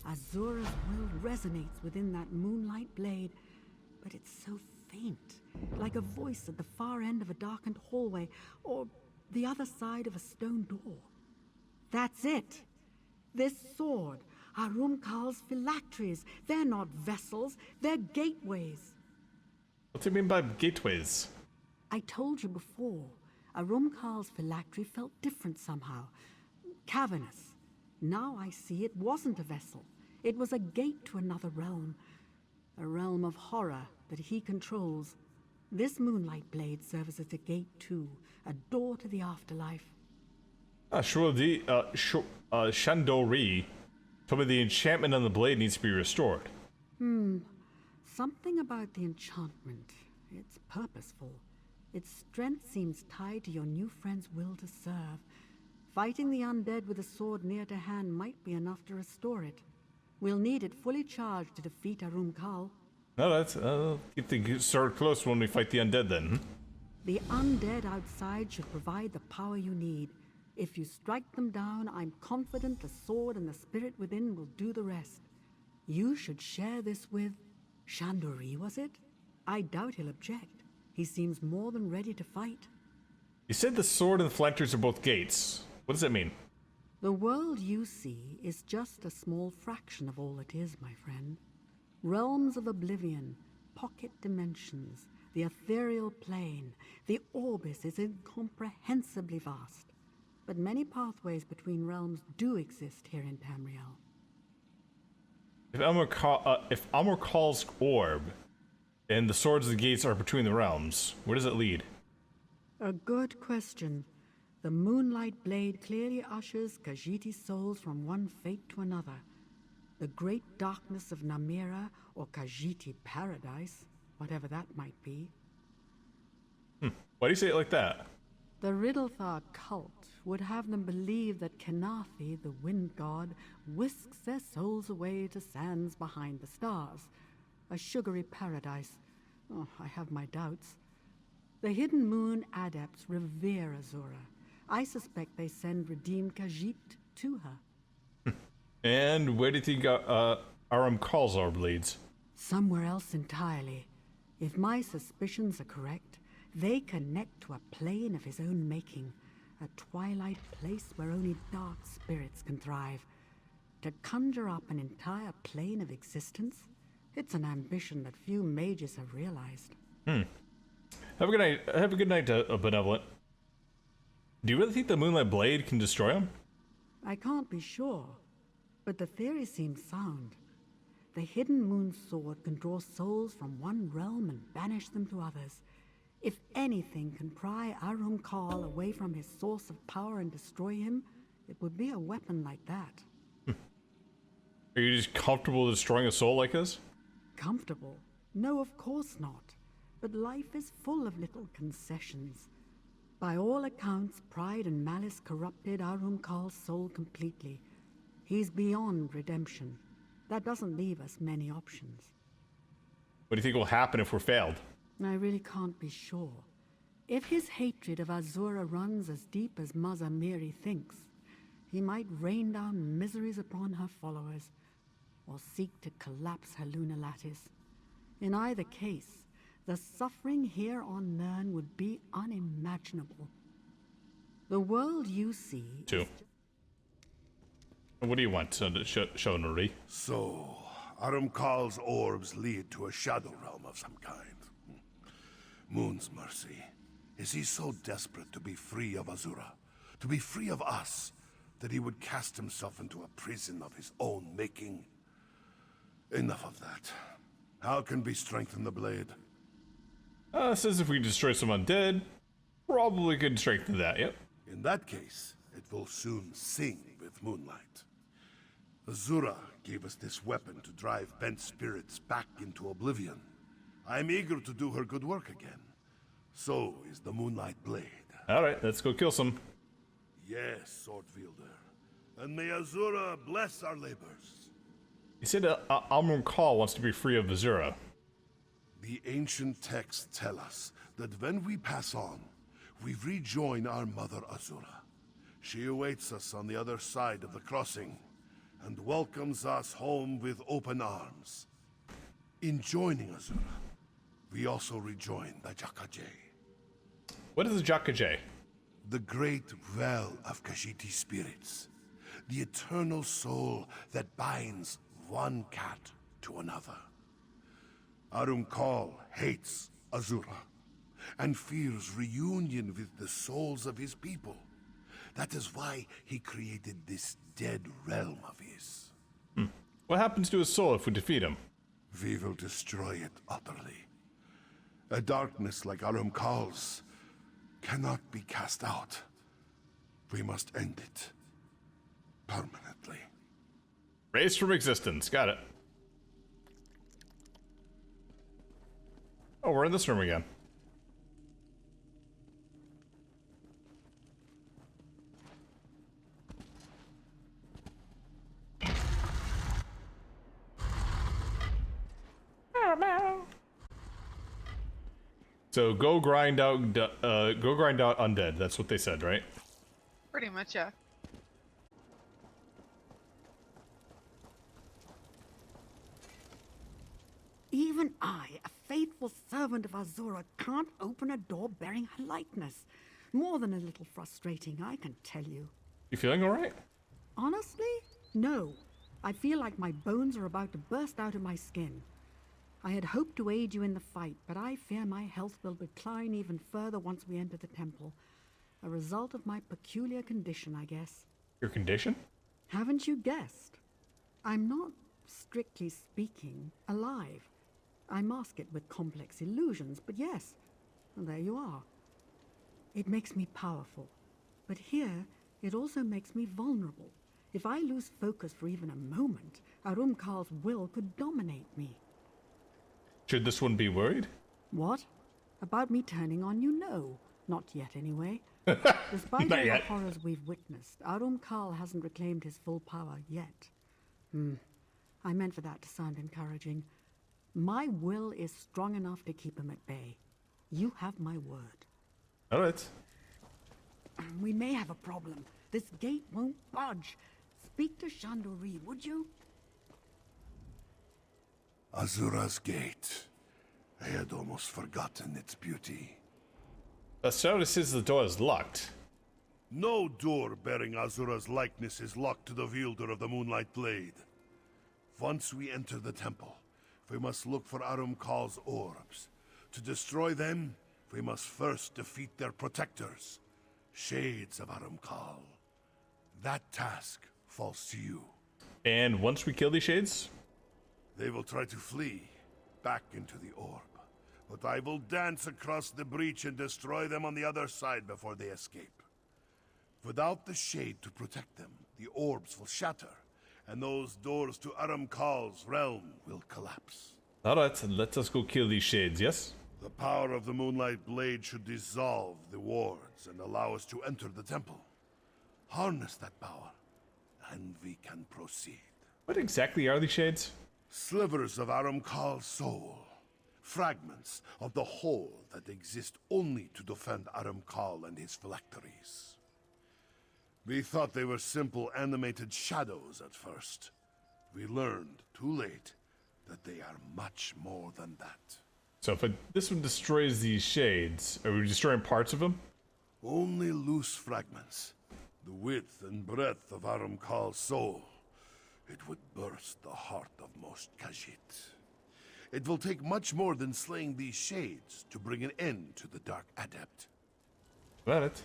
Azura's will resonates within that moonlight blade, but it's so faint, like a voice at the far end of a darkened hallway, or the other side of a stone door. That's it! This sword, Arumkal's phylacteries, they're not vessels, they're gateways. What do you mean by gateways? I told you before, Arumkal's phylactery felt different somehow. Cavernous. Now I see it wasn't a vessel. It was a gate to another realm. A realm of horror that he controls. This moonlight blade serves as a gate too, a door to the afterlife. Shandori told me the enchantment on the blade needs to be restored. Something about the enchantment. It's purposeful. Its strength seems tied to your new friend's will to serve. Fighting the undead with a sword near to hand might be enough to restore it. We'll need it fully charged to defeat Arumkal. No, that's keep the sword close when we fight the undead then. The undead outside should provide the power you need. If you strike them down, I'm confident the sword and the spirit within will do the rest. You should share this with Shandori, was it? I doubt he'll object. He seems more than ready to fight. You said the sword and the phylacteries are both gates. What does that mean? The world you see is just a small fraction of all it is, my friend. Realms of oblivion, pocket dimensions, the ethereal plane, the orbis is incomprehensibly vast. But many pathways between realms do exist here in Tamriel. If Amorkal's orb and the swords and the gates are between the realms, where does it lead? A good question. The Moonlight Blade clearly ushers Khajiiti's souls from one fate to another. The great darkness of Namira, or Khajiiti Paradise, whatever that might be. Why do you say it like that? The Riddlethar cult would have them believe that Kenathi, the wind god, whisks their souls away to sands behind the stars. A sugary paradise. Oh, I have my doubts. The Hidden Moon adepts revere Azura. I suspect they send redeemed Khajiit to her. And where do you think Arumkal's orb leads? Somewhere else entirely. If my suspicions are correct, they connect to a plane of his own making, a twilight place where only dark spirits can thrive. To conjure up an entire plane of existence, it's an ambition that few mages have realized. Have a good night. Have a good night, Benevolent. Do you really think the Moonlight Blade can destroy him? I can't be sure, but the theory seems sound. The Hidden Moon Sword can draw souls from one realm and banish them to others. If anything can pry Arumkal away from his source of power and destroy him, it would be a weapon like that. Are you just comfortable destroying a soul like this? Comfortable? No, of course not. But life is full of little concessions. By all accounts, pride and malice corrupted Arumkal's soul completely. He's beyond redemption. That doesn't leave us many options. What do you think will happen if we're failed? I really can't be sure. If his hatred of Azura runs as deep as Maza Miri thinks, he might rain down miseries upon her followers, or seek to collapse her lunar lattice. In either case, the suffering here on Nirn would be unimaginable. The world you see... Two. What do you want, Shonori? So, Arumkal's orbs lead to a shadow realm of some kind. Moon's mercy. Is he so desperate to be free of Azura, to be free of us, that he would cast himself into a prison of his own making? Enough of that. How can we strengthen the blade? Says if we destroy some undead, probably could strengthen that, yep. In that case, it will soon sing with Moonlight. Azura gave us this weapon to drive bent spirits back into oblivion. I'm eager to do her good work again. So is the Moonlight Blade. Alright, let's go kill some. Yes, Sword Wielder. And may Azura bless our labors. You said Amorkal wants to be free of Azura. The ancient texts tell us that when we pass on, we rejoin our mother Azura. She awaits us on the other side of the crossing, and welcomes us home with open arms. In joining Azura, we also rejoin the Jakajay, What is a Jakajay? the great well of Khajiit spirits, the eternal soul that binds one cat to another. Arumkal hates Azura and fears reunion with the souls of his people. That is why he created this dead realm of his. What happens to his soul if we defeat him? We will destroy it utterly. A darkness like Arumkal's cannot be cast out. We must end it permanently. Raised from existence. Got it. Oh, we're in this room again. So go grind out undead. That's what they said, right? Pretty much, yeah. Even I, a faithful servant of Azura, can't open a door bearing her likeness. More than a little frustrating, I can tell you. You feeling all right? Honestly, no. I feel like my bones are about to burst out of my skin. I had hoped to aid you in the fight, but I fear my health will decline even further once we enter the temple. A result of my peculiar condition, I guess. Your condition? Haven't you guessed? I'm not, strictly speaking, alive. I mask it with complex illusions, but yes, and there you are. It makes me powerful, but here it also makes me vulnerable. If I lose focus for even a moment, Arumkal's will could dominate me. Should this one be worried? What? About me turning on you? No. Not yet, anyway. Despite Not all yet. the horrors we've witnessed, Arumkal hasn't reclaimed his full power yet. I meant for that to sound encouraging. My will is strong enough to keep him at bay. You have my word. All right. We may have a problem. This gate won't budge. Speak to Chandori, would you? Azura's gate. I had almost forgotten its beauty. Astounded says the door is locked. No door bearing Azura's likeness is locked to the wielder of the Moonlight Blade. Once we enter the temple, we must look for Arumkal's orbs. To destroy them, we must first defeat their protectors, Shades of Arumkal. That task falls to you. And once we kill these shades, They will try to flee back into the orb. But I will dance across the breach and destroy them on the other side before they escape. Without the shade to protect them, the orbs will shatter, and those doors to Arumkal's realm will collapse. all right, let us go kill these shades. Yes. The power of the Moonlight Blade should dissolve the wards and allow us to enter the temple. Harness that power, and we can proceed. What exactly are these shades? Slivers of Arumkal's soul. Fragments of the whole that exist only to defend Arumkal and his phylacteries. We thought they were simple animated shadows at first. We learned, too late, that they are much more than that. So if this one destroys these shades, are we destroying parts of them? Only loose fragments. The width and breadth of Arumkal's soul. It would burst the heart of most Khajiit. It will take much more than slaying these shades to bring an end to the Dark Adept. Got it.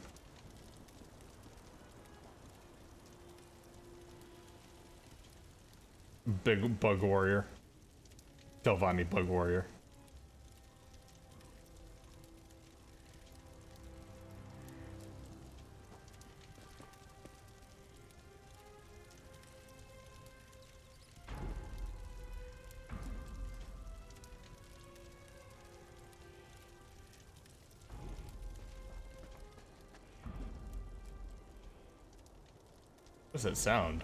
Big bug warrior. Telvanni bug warrior. What's that sound?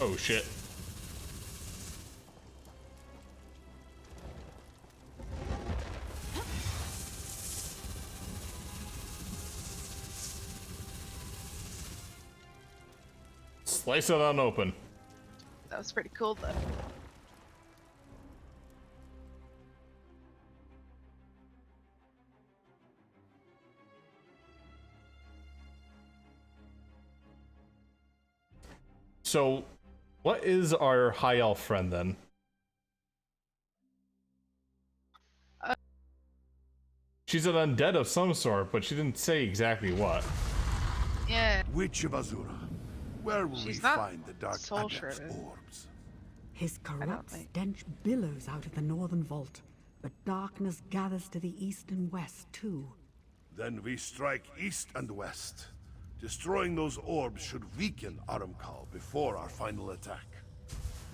Oh shit. Slice it on open. That was pretty cool, though. So, what is our high elf friend then? She's an undead of some sort, but she didn't say exactly what. Yeah. Witch of Azura, where will She's we not find the Dark soul Adept's shredded. orbs? His corrupt think. stench billows out of the northern vault, but darkness gathers to the east and west, too. Then we strike east and west. Destroying those orbs should weaken Arumkal before our final attack.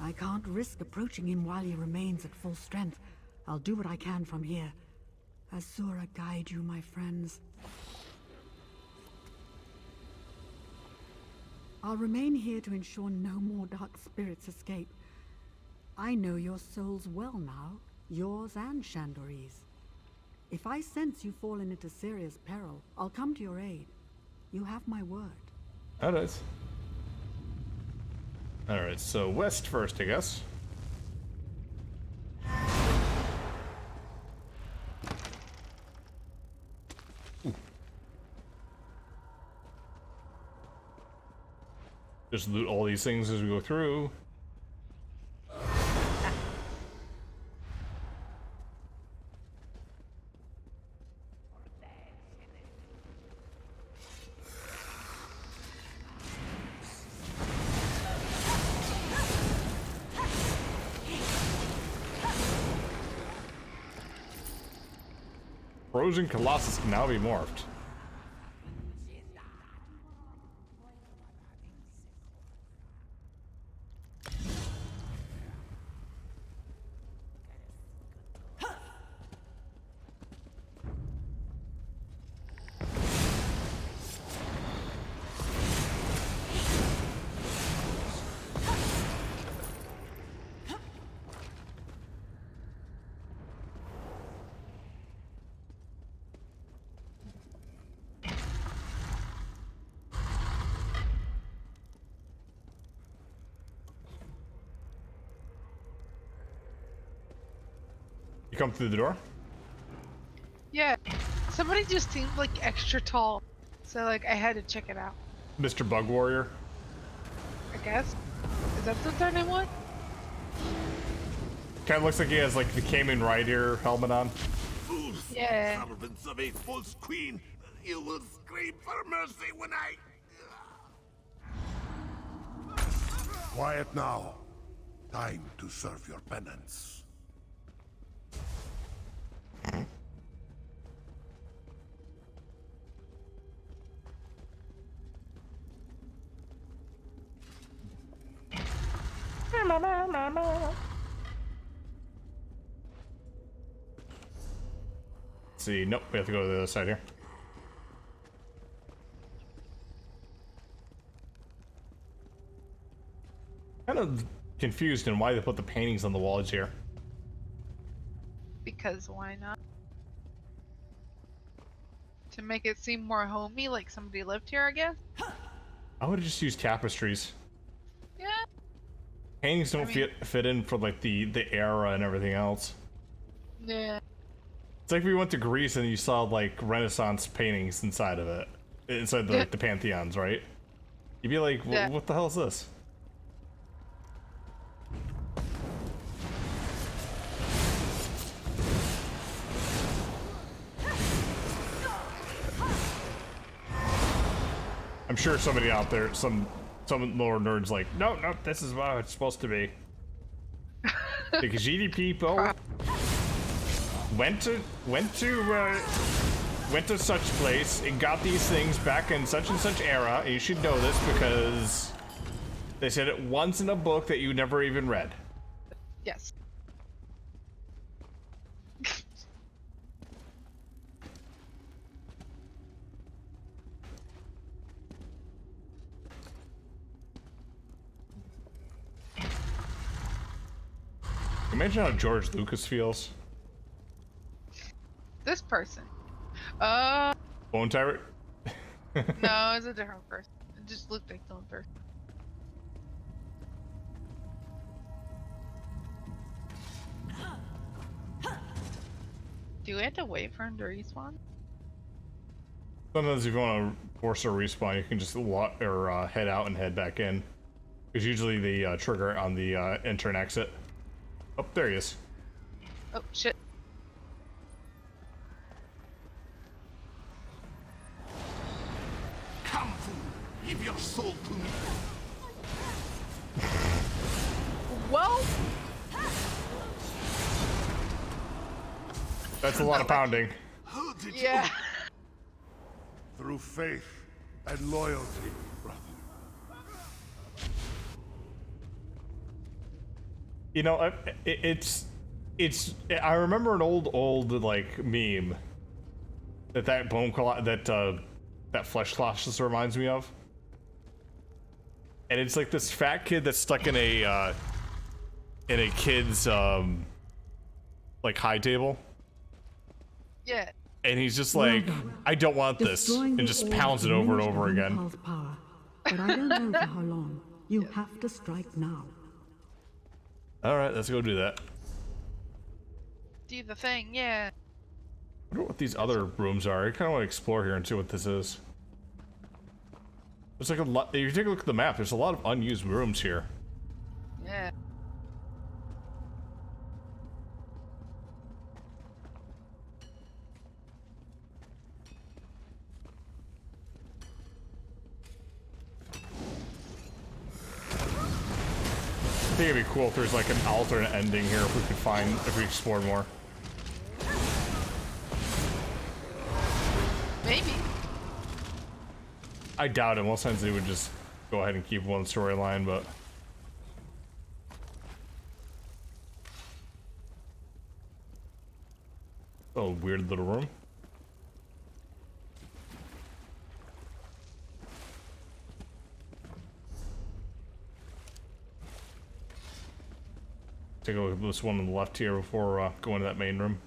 I can't risk approaching him while he remains at full strength. I'll do what I can from here. Azura guide you, my friends. I'll remain here to ensure no more dark spirits escape. I know your souls well now, yours and Chandori's. If I sense you've fallen into serious peril, I'll come to your aid. You have my word. Alright. Alright, so west first, I guess. Just loot all these things as we go through. Frozen Colossus can now be morphed. You come through the door? Yeah. Somebody just seemed like extra tall. So like I had to check it out. Mr. Bug Warrior. I guess. Is that what their name was? Kind of looks like he has like the Cayman Rider helmet on. Fools! Yeah. Servants of a false queen! You will scream for mercy when I... Quiet now. Time to serve your penance. Let's see, nope, we have to go to the other side here. Kind of confused in why they put the paintings on the walls here. Because why not? To make it seem more homey, like somebody lived here, I guess? I would have just used tapestries. Yeah. Paintings don't fit in for like the era and everything else. Yeah. It's like if we went to Greece and you saw like Renaissance paintings inside of it, inside the, like, the pantheons, right? You'd be like, Yeah. what the hell is this? I'm sure somebody out there, some lower nerd's like, no, this is how it's supposed to be. The Khajiit people went to such place and got these things back in such and such era. And you should know this because they said it once in a book that you never even read. Yes. Imagine how George Lucas feels. This person. Bone Tyrant? No, it's a different person. It just looked like the one person. Do we have to wait for him to respawn? Sometimes if you want to force a respawn, you can just head out and head back in. It's usually the trigger on the enter and exit. Oh, there he is. Oh, shit. Come, fool! Give your soul to me! Well, That's a lot of pounding. How did yeah. you... Through faith and loyalty, brother. You know, it's. I remember an old like meme that bone that flesh colossus reminds me of, and it's like this fat kid that's stuck in a kid's like high table, Yeah. and he's just like, I don't want this, Destroying and the just orb pounds it over and diminished over again. Runkal's power, but I don't know for how long. You have to strike now. All right, let's go do that. Do the thing, yeah. I wonder what these other rooms are. I kind of want to explore here and see what this is. There's like a lot. If you take a look at the map, there's a lot of unused rooms here. Yeah. I think it'd be cool if there's like an alternate ending here if we explored more. Maybe. I doubt it. Most times they would just go ahead and keep one storyline, but. Oh, weird little room. Take a look at this one on the left here before going to that main room.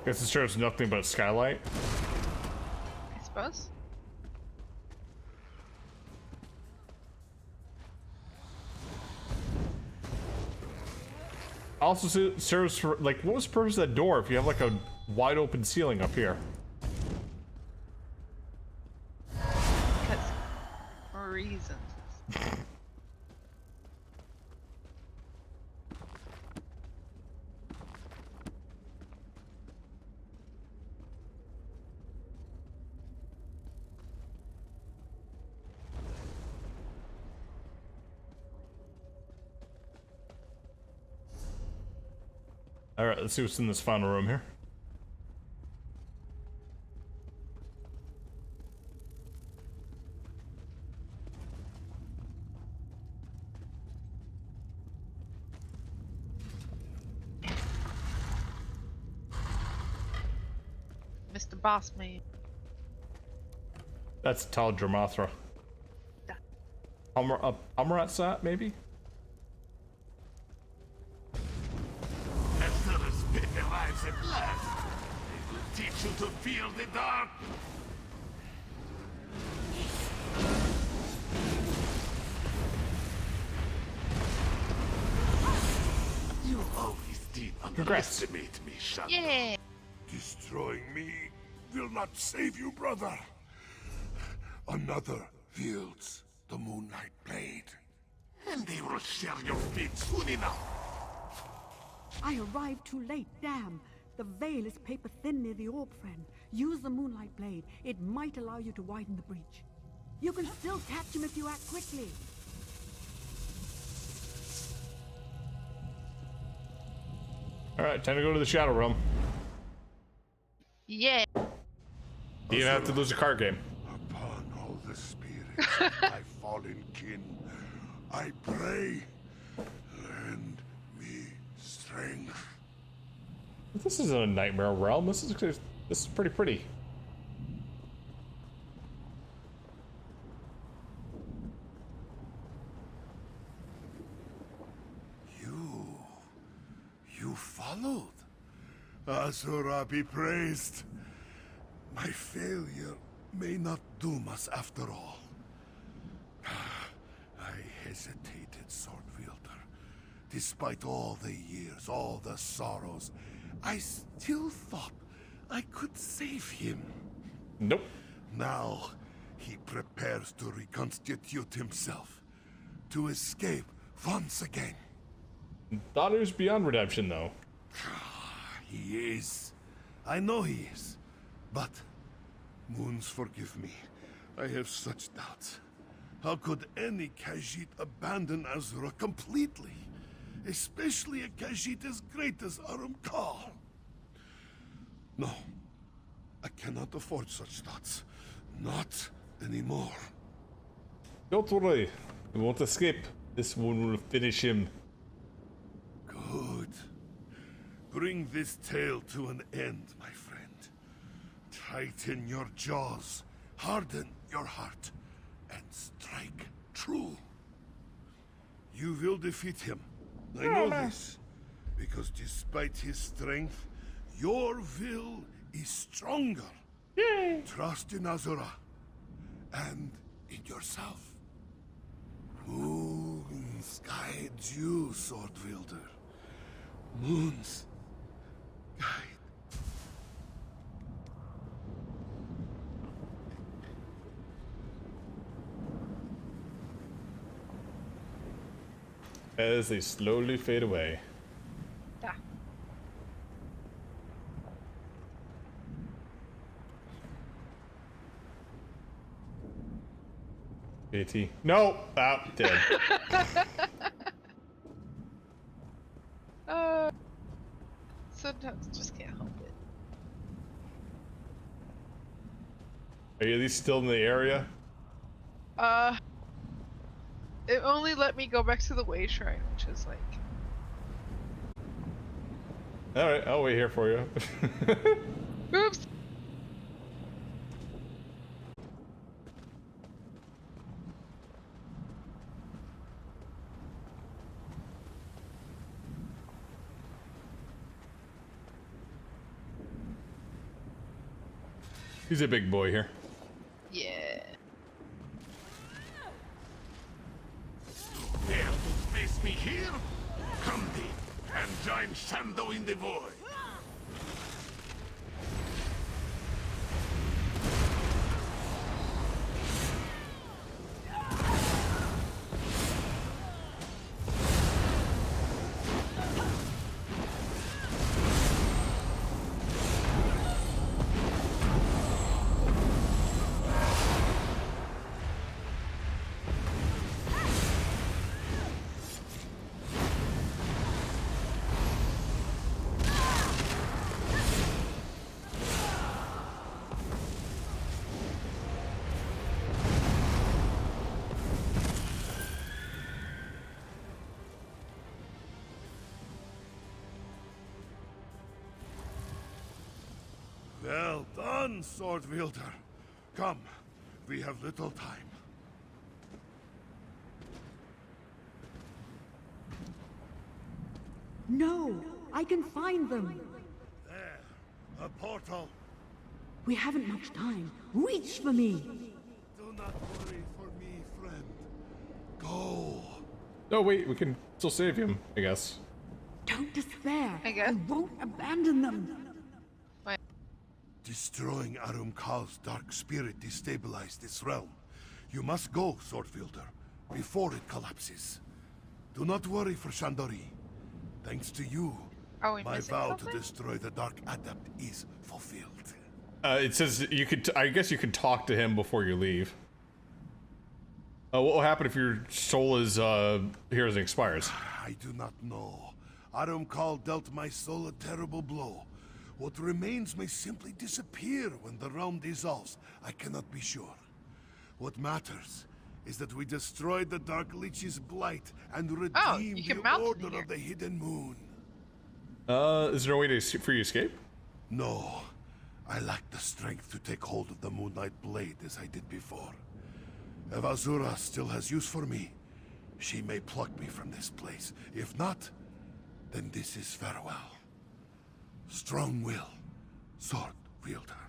Guess it shows nothing but skylight. I suppose. Also serves for, like, what was the purpose of that door if you have like a wide open ceiling up here? Because reasons. Alright, let's see what's in this final room here. Mr. Boss Man. That's Tal Dramathra. Amuratsat, maybe? Azura's pit arrives at last. It will teach you to fear the dark. You always did underestimate me, Shadow. Yeah. Destroying me will not save you, brother. Another wields the Moonlight Blade. And they will share your fate soon enough. I arrived too late, damn. The veil is paper thin near the orb, friend. Use the Moonlight Blade. It might allow you to widen the breach. You can still catch him if you act quickly. Alright, time to go to the Shadow Realm. Yeah. You didn't have to lose a card game. Upon all the spirits of my fallen kin, I pray, lend me strength. This isn't a Nightmare Realm. This is pretty pretty. You followed. Azura be praised. My failure may not doom us after all. I hesitated, Sword Wielder. Despite all the years, all the sorrows, I still thought I could save him. Nope. Now, he prepares to reconstitute himself, to escape once again. Thought it was beyond redemption, though. He is. I know he is. But, Moons, forgive me. I have such doubts. How could any Khajiit abandon Azura completely? Especially a Khajiit as great as Kal. No. I cannot afford such thoughts. Not anymore. Don't worry. He won't escape. This one will finish him. Good. Bring this tale to an end, my friend. Tighten your jaws, harden your heart, and strike true. You will defeat him. I know this, because despite his strength, your will is stronger. Yay! Trust in Azura, and in yourself. Moons guide you, Sword Wielder. Moons guide. As they slowly fade away. Yeah. AT. No! Ah, dead. Sometimes just can't help it. Are you at least still in the area? It only let me go back to the way shrine, which is like... Alright, I'll wait here for you. Oops! He's a big boy here. Yeah. Dare to face me here? Come then, and join Shando in the void. Well done, Sword Wielder. Come, we have little time. No, I can find them. There, a portal. We haven't much time. Reach for me. Do not worry for me, friend. Go. Oh wait, we can still save him, I guess. Don't despair. I guess. I won't abandon them. Destroying Kal's dark spirit destabilized this realm. You must go, Sword Wielder, before it collapses. Do not worry for Shandori. Thanks to you, Are we my missing vow something? to destroy the Dark Adept is fulfilled. It says you could. I guess you can talk to him before you leave. What will happen if your soul is here as it expires? I do not know. Arumkal dealt my soul a terrible blow. What remains may simply disappear when the realm dissolves. I cannot be sure. What matters is that we destroyed the Dark Lich's blight and redeemed you can the mount it Order here. of the Hidden Moon. Is there a way to for you to escape? No, I lack the strength to take hold of the Moonlight blade as I did before. If Azura still has use for me, she may pluck me from this place. If not, then this is farewell. Strong will, sword wielder.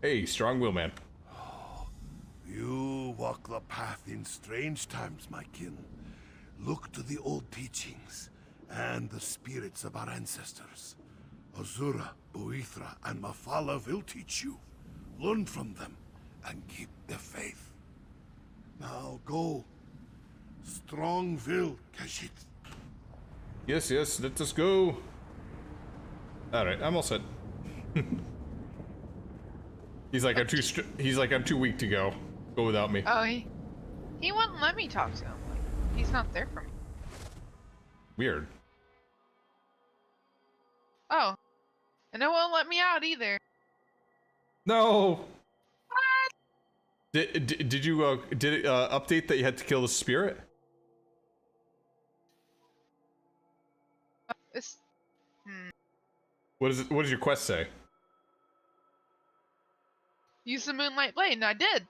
Hey, strong will, man. You walk the path in strange times, my kin. Look to the old teachings and the spirits of our ancestors. Azura, Buithra, and Mafala will teach you. Learn from them and keep the faith. Now go. Strong will, Khajiit. Yes, yes, let us go. Alright, I'm all set. He's like, I'm too weak to go. Go without me. Oh, he wouldn't let me talk to him. Like, he's not there for me. Weird. Oh, and it won't let me out either. No! Did you update that you had to kill the spirit? It's What does your quest say? use the Moonlight blade, and I did.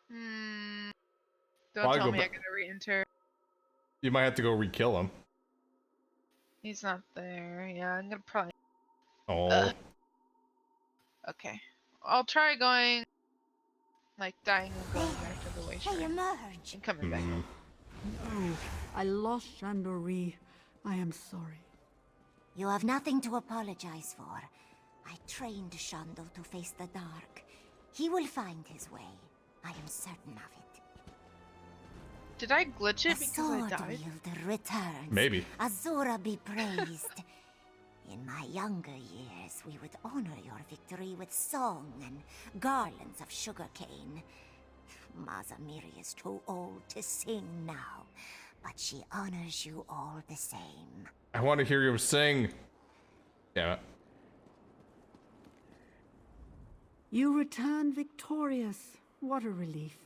Don't I'll tell go me I back. gotta re-enter. You might have to go re-kill him. He's not there. Yeah, I'm gonna probably. Oh. Okay, I'll try going, like dying and going back to the way They shrine emerge. and coming back. Oh, I lost Chandori. I am sorry. You have nothing to apologize for. I trained Shandor to face the dark. He will find his way. I am certain of it. Did I glitch The it because I sword died? wielder returns. Maybe. Azura be praised. In my younger years, we would honor your victory with song and garlands of sugarcane. Mazamiri is too old to sing now, but she honors you all the same. I want to hear you sing. Damn it. You return victorious. What a relief.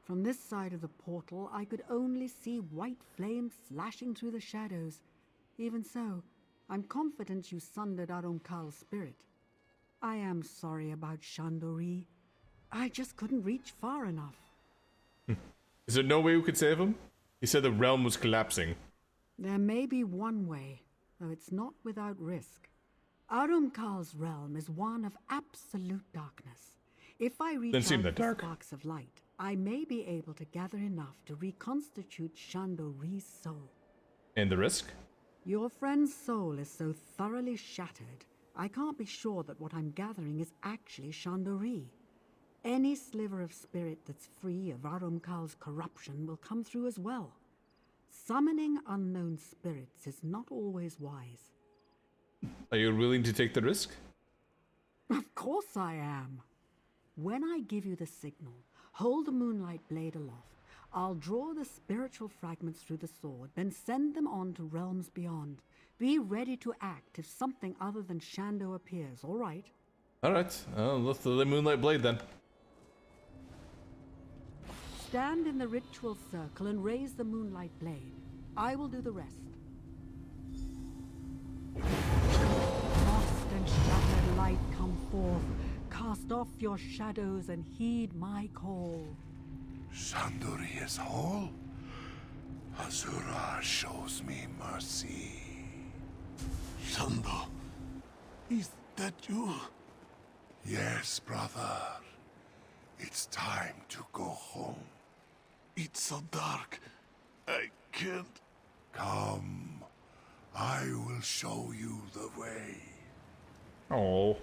From this side of the portal, I could only see white flames slashing through the shadows. Even so, I'm confident you sundered Arumkal's spirit. I am sorry about Chandori. I just couldn't reach far enough. Is there no way we could save him? He said the realm was collapsing. There may be one way, though it's not without risk. Arumkal's realm is one of absolute darkness. If I reach Didn't seem out that for dark. sparks of light, I may be able to gather enough to reconstitute Chandori's soul. And the risk? Your friend's soul is so thoroughly shattered, I can't be sure that what I'm gathering is actually Chandori. Any sliver of spirit that's free of Arumkal's corruption will come through as well. Summoning unknown spirits is not always wise. Are you willing to take the risk? Of course I am. When I give you the signal, hold the Moonlight blade aloft. I'll draw the spiritual fragments through the sword, then send them on to realms beyond. Be ready to act if something other than Shando appears, all right? Alright, let's do the Moonlight Blade then. Stand in the ritual circle and raise the Moonlight blade. I will do the rest. Lost and shattered light, come forth. Cast off your shadows and heed my call. Shandori is whole. Azura shows me mercy. Shando, is that you? Yes, brother. It's time to go home. It's so dark. I can't. Come. I will show you the way. Oh.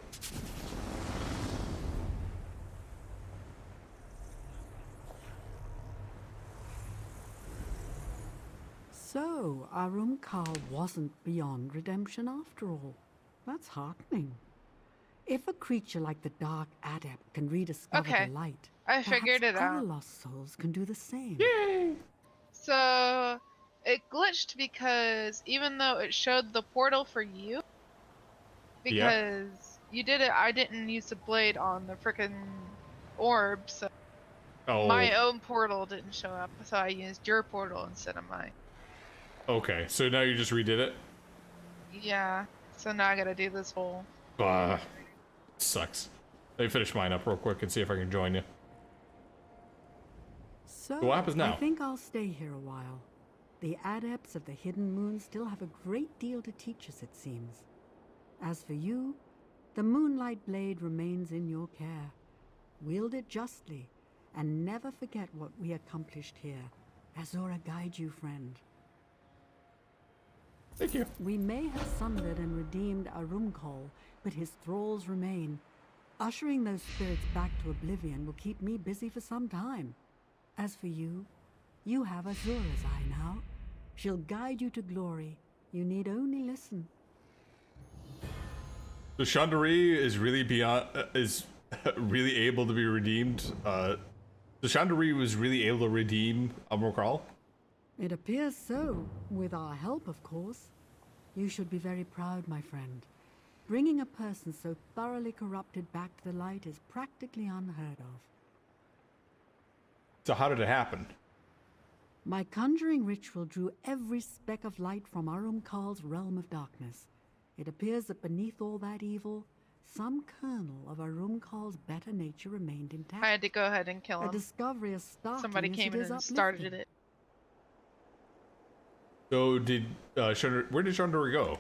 So, Arumkal wasn't beyond redemption after all. That's heartening. If a creature like the Dark Adept can rediscover Okay, the light, I figured perhaps it other out. lost souls can do the same. So, it glitched because even though it showed the portal for you, because you did it, I didn't use the blade on the frickin' orb, so Oh, my own portal didn't show up, so I used your portal instead of mine. okay. So now you just redid it? Yeah, so now I gotta do this whole... Sucks. Let me finish mine up real quick and see if I can join you. So, What happens now? I think I'll stay here a while. The adepts of the Hidden Moon still have a great deal to teach us, it seems. As for you, the Moonlight Blade remains in your care. Wield it justly, and never forget what we accomplished here. Azura guide you, friend. Thank you. We may have sundered and redeemed Arumkol, but his thralls remain. Ushering those spirits back to oblivion will keep me busy for some time. As for you, you have Azura's eye now. She'll guide you to glory. You need only listen. The Chandari is really beyond is really able to be redeemed. The Chandari was really able to redeem Umrokral. It appears so, with our help, of course. You should be very proud, my friend. Bringing a person so thoroughly corrupted back to the light is practically unheard of. So how did it happen? My conjuring ritual drew every speck of light from Arumkal's realm of darkness. It appears that beneath all that evil, some kernel of Arumkal's better nature remained intact. I had to go ahead and kill A him. discovery as startling Somebody as came it in is and started uplifting. it. So did where did Chandari go?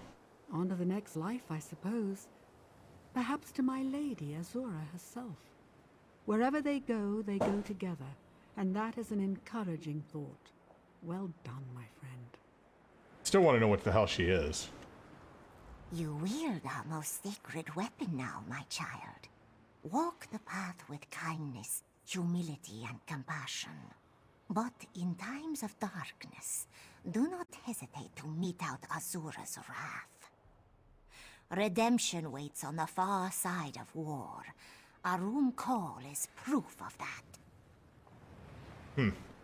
On to the next life, I suppose. Perhaps to my lady, Azura herself. Wherever they go together, and that is an encouraging thought. Well done, my friend. Still want to know what the hell she is. You wield our most sacred weapon now, my child. Walk the path with kindness, humility, and compassion. But in times of darkness, do not hesitate to mete out Azura's wrath. Redemption waits on the far side of war. Arumkol is proof of that.